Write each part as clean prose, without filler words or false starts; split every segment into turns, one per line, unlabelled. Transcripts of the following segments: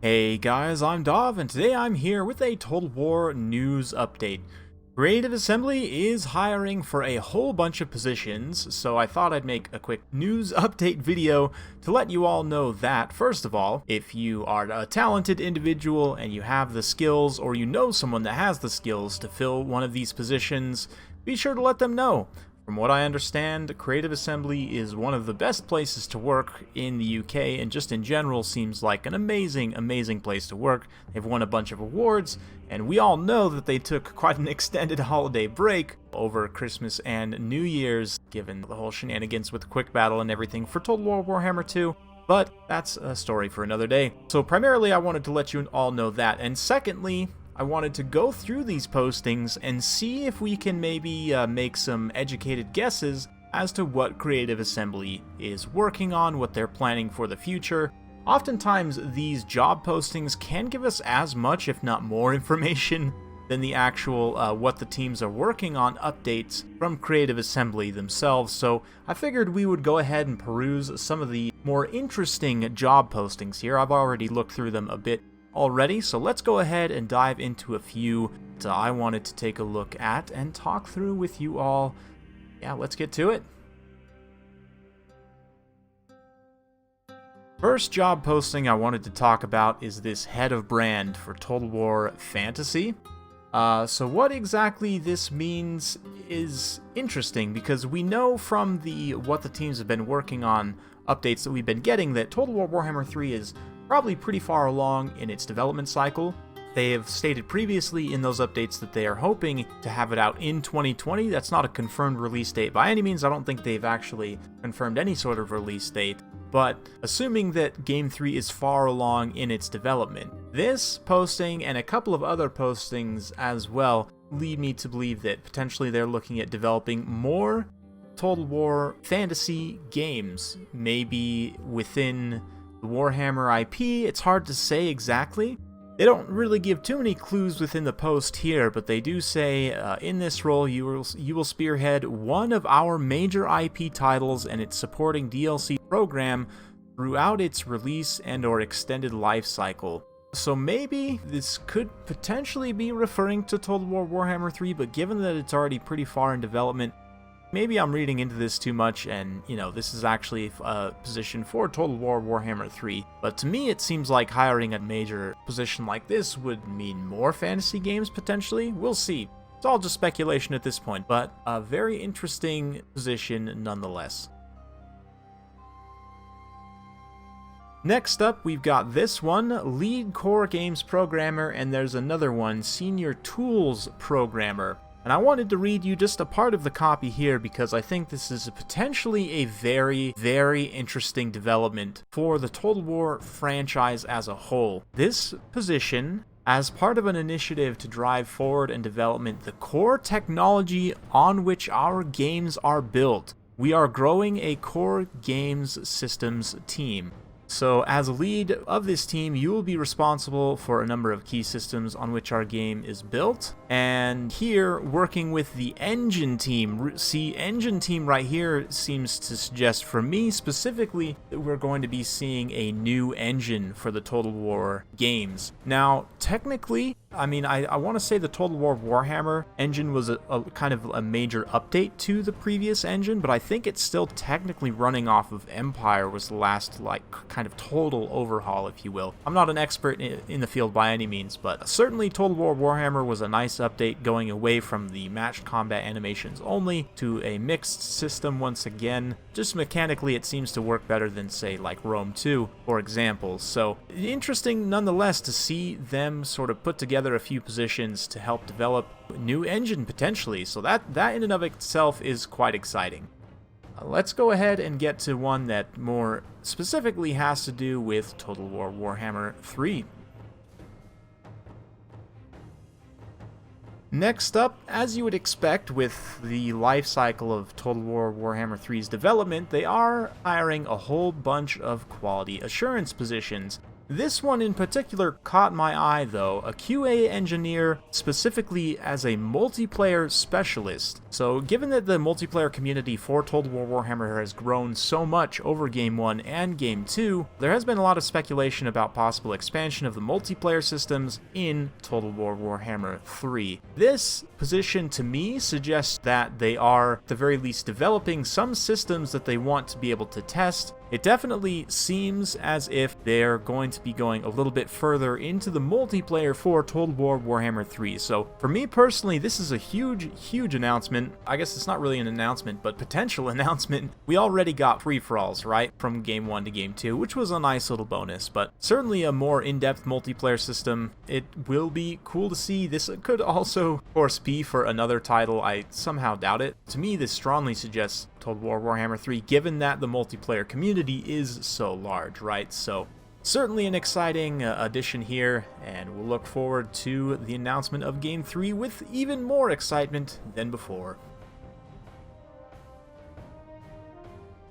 Hey guys, I'm Dov, and today I'm here with a Total War news update. Creative Assembly is hiring for a whole bunch of positions, so I thought I'd make a quick news update video to let you all know that, first of all, if you are a talented individual and you have the skills, or you know someone that has the skills to fill one of these positions, be sure to let them know. From what I understand, Creative Assembly is one of the best places to work in the UK, and just in general seems like an amazing place to work. They've won a bunch of awards, and we all know that they took quite an extended holiday break over Christmas and New Year's, given the whole shenanigans with Quick Battle and everything for Total War Warhammer 2. But that's a story for another day. So primarily I wanted to let you all know that, and secondly, I wanted to go through these postings and see if we can maybe make some educated guesses as to what Creative Assembly is working on, what they're planning for the future. Oftentimes, these job postings can give us as much, if not more, information than the actual what the teams are working on updates from Creative Assembly themselves, so I figured we would go ahead and peruse some of the more interesting job postings here. I've already looked through them a bit already, so let's go ahead and dive into a few that I wanted to take a look at and talk through with you all. Yeah, let's get to it. First job posting I wanted to talk about is this head of brand for Total War Fantasy. So what exactly this means is interesting, because we know from the what the teams have been working on updates that we've been getting that Total War Warhammer 3 is probably pretty far along in its development cycle. They have stated previously in those updates that they are hoping to have it out in 2020. That's not a confirmed release date by any means. I don't think they've actually confirmed any sort of release date. But assuming that Game 3 is far along in its development, this posting and a couple of other postings as well lead me to believe that potentially they're looking at developing more Total War fantasy games, maybe within the Warhammer IP. It's hard to say exactly. They don't really give too many clues within the post here, but they do say, in this role you will spearhead one of our major IP titles and its supporting DLC program throughout its release and or extended life cycle. So maybe this could potentially be referring to Total War Warhammer 3, but given that it's already pretty far in development, maybe I'm reading into this too much, and, this is actually a position for Total War Warhammer 3. But to me, it seems like hiring a major position like this would mean more fantasy games, potentially. We'll see. It's all just speculation at this point, but a very interesting position nonetheless. Next up, we've got this one, Lead Core Games Programmer, and there's another one, Senior Tools Programmer. And I wanted to read you just a part of the copy here because I think this is potentially a very interesting development for the Total War franchise as a whole. This position, as part of an initiative to drive forward and development the core technology on which our games are built, we are growing a core games systems team. So as a lead of this team, you will be responsible for a number of key systems on which our game is built. And here, working with the engine team, see, engine team right here seems to suggest for me specifically that we're going to be seeing a new engine for the Total War games. Now, technically, I want to say the Total War Warhammer engine was a kind of a major update to the previous engine, but I think it's still technically running off of Empire was the last, kind of total overhaul, if you will. I'm not an expert in the field by any means, but certainly Total War Warhammer was a nice update, going away from the matched combat animations only to a mixed system once again. Just mechanically, it seems to work better than, say, like Rome 2, for example. So interesting nonetheless to see them sort of put together a few positions to help develop a new engine potentially, so that in and of itself is quite exciting. Let's go ahead and get to one that more specifically has to do with Total War Warhammer 3. Next up, as you would expect with the life cycle of Total War Warhammer 3's development, they are hiring a whole bunch of quality assurance positions. This one in particular caught my eye though, a QA engineer specifically as a multiplayer specialist. So given that the multiplayer community for Total War Warhammer has grown so much over Game 1 and Game 2, there has been a lot of speculation about possible expansion of the multiplayer systems in Total War Warhammer 3. This position to me suggests that they are at the very least developing some systems that they want to be able to test. It definitely seems as if they're going to be going a little bit further into the multiplayer for Total War Warhammer 3. So for me personally, this is a huge announcement. I guess it's not really an announcement, but potential announcement. We already got free-for-alls, right, from Game 1 to Game 2, which was a nice little bonus, but certainly a more in-depth multiplayer system. It will be cool to see. This could also, of course, be for another title. I somehow doubt it. To me, this strongly suggests Total War Warhammer 3, given that the multiplayer community is so large, right? So certainly an exciting addition here, and we'll look forward to the announcement of Game 3 with even more excitement than before.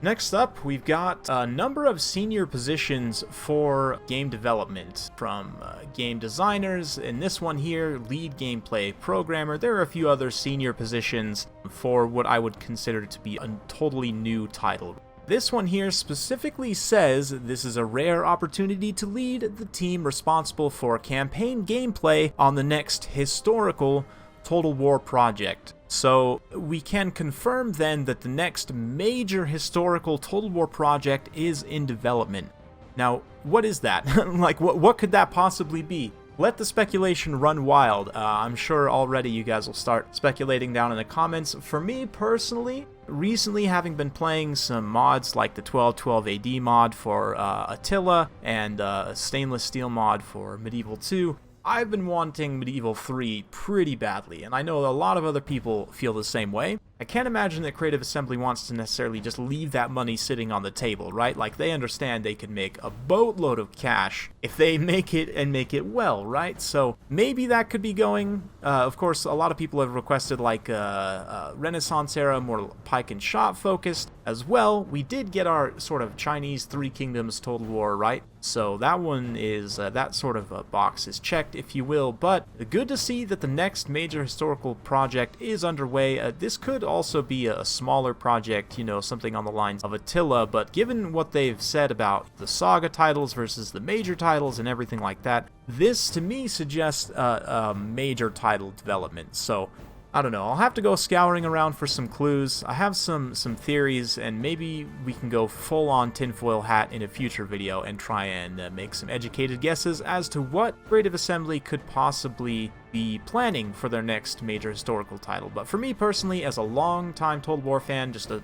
Next up, we've got a number of senior positions for game development, from game designers, in this one here, lead gameplay programmer. There are a few other senior positions for what I would consider to be a totally new title. This one here specifically says this is a rare opportunity to lead the team responsible for campaign gameplay on the next historical Total War project. So we can confirm then that the next major historical Total War project is in development. Now, what is that? Like, what could that possibly be? Let the speculation run wild. I'm sure already you guys will start speculating down in the comments. For me personally, recently having been playing some mods like the 1212 AD mod for Attila and a stainless steel mod for Medieval 2, I've been wanting Medieval 3 pretty badly, and I know a lot of other people feel the same way. I can't imagine that Creative Assembly wants to necessarily just leave that money sitting on the table, right? Like, they understand they could make a boatload of cash if they make it and make it well, right? So maybe that could be going. Of course, a lot of people have requested like Renaissance era, more pike and shot focused as well. We did get our sort of Chinese Three Kingdoms Total War, right? So that one is, that sort of box is checked, if you will. But good to see that the next major historical project is underway. This could also be a smaller project, you know, something on the lines of Attila, but given what they've said about the saga titles versus the major titles and everything like that, this to me suggests a major title development. So I don't know, I'll have to go scouring around for some clues. I have some theories, and maybe we can go full-on tinfoil hat in a future video and try and make some educated guesses as to what Creative Assembly could possibly be planning for their next major historical title. But for me personally, as a long-time Total War fan, just a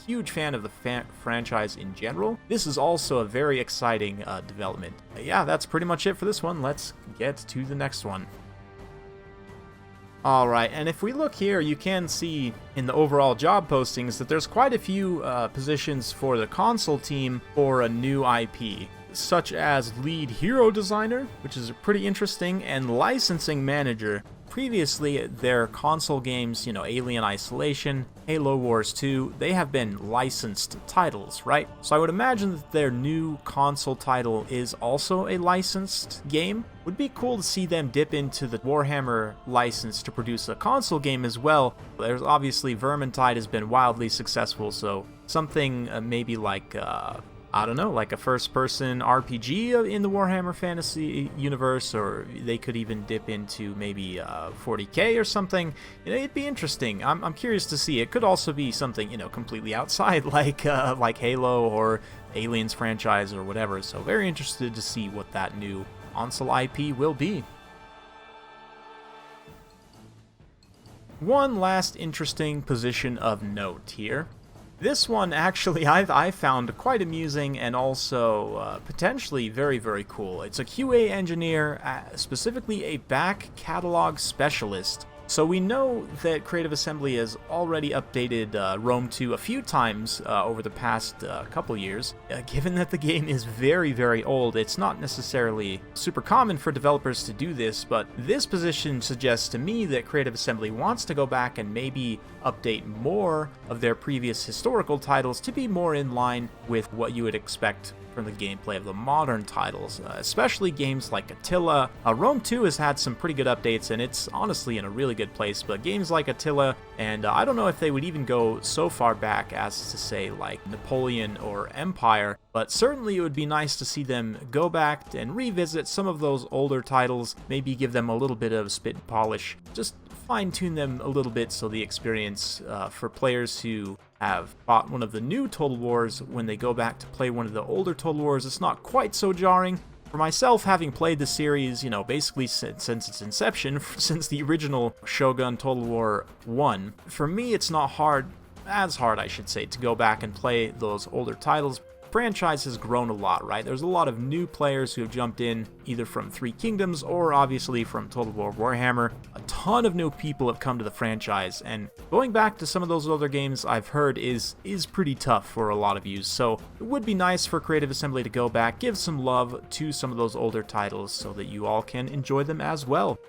huge fan of the franchise in general, this is also a very exciting development. But yeah, that's pretty much it for this one. Let's get to the next one. Alright, and if we look here, you can see in the overall job postings that there's quite a few positions for the console team for a new IP, such as lead hero designer, which is pretty interesting, and licensing manager. Previously, their console games, you know, Alien Isolation, Halo Wars 2, they have been licensed titles, right? So I would imagine that their new console title is also a licensed game. Would be cool to see them dip into the Warhammer license to produce a console game as well. There's obviously Vermintide has been wildly successful, so something maybe like I don't know, like a first-person RPG in the Warhammer Fantasy universe, or they could even dip into maybe 40K or something. You know, it'd be interesting. I'm curious to see. It could also be something, you know, completely outside, like Halo or Aliens franchise or whatever. So very interested to see what that new console IP will be. One last interesting position of note here. This one, actually, I found quite amusing and also potentially very, very cool. It's a QA engineer, specifically a back catalog specialist. So we know that Creative Assembly has already updated Rome 2 a few times over the past couple years. Given that the game is very, very old, it's not necessarily super common for developers to do this, but this position suggests to me that Creative Assembly wants to go back and maybe update more of their previous historical titles to be more in line with what you would expect from the gameplay of the modern titles, especially games like Attila. Rome 2 has had some pretty good updates, and it's honestly in a really good place, but games like Attila, and I don't know if they would even go so far back as to say like Napoleon or Empire, but certainly it would be nice to see them go back and revisit some of those older titles, maybe give them a little bit of spit and polish, just fine-tune them a little bit so the experience for players who have bought one of the new Total Wars, when they go back to play one of the older Total Wars, it's not quite so jarring. For myself, having played the series, you know, basically since its inception, since the original Shogun Total War 1, for me it's not as hard I should say, to go back and play those older titles. Franchise has grown a lot, right? There's a lot of new players who have jumped in, either from Three Kingdoms or obviously from Total War Warhammer. A ton of new people have come to the franchise, and going back to some of those other games I've heard is pretty tough for a lot of you, so it would be nice for Creative Assembly to go back, give some love to some of those older titles so that you all can enjoy them as well.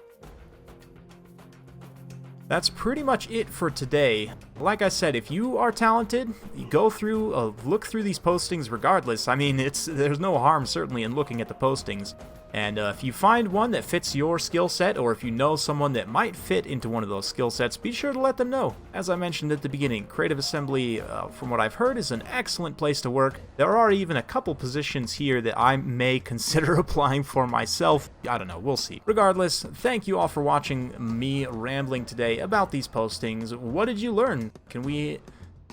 That's pretty much it for today. Like I said, if you are talented, you go through, look through these postings regardless. I mean, there's no harm certainly in looking at the postings. And if you find one that fits your skill set, or if you know someone that might fit into one of those skill sets, be sure to let them know. As I mentioned at the beginning, Creative Assembly, from what I've heard, is an excellent place to work. There are even a couple positions here that I may consider applying for myself. I don't know, we'll see. Regardless, thank you all for watching me rambling today about these postings. What did you learn? Can we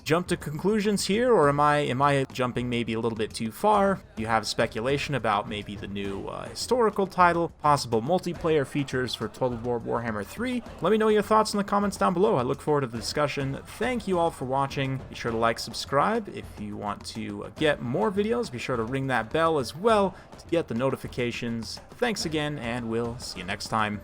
jump to conclusions here, or am I jumping maybe a little bit too far? You have speculation about maybe the new historical title, possible multiplayer features for Total War Warhammer 3. Let me know your thoughts in the comments down below. I look forward to the discussion. Thank you all for watching. Be sure to like, subscribe. If you want to get more videos, be sure to ring that bell as well to get the notifications. Thanks again, and we'll see you next time.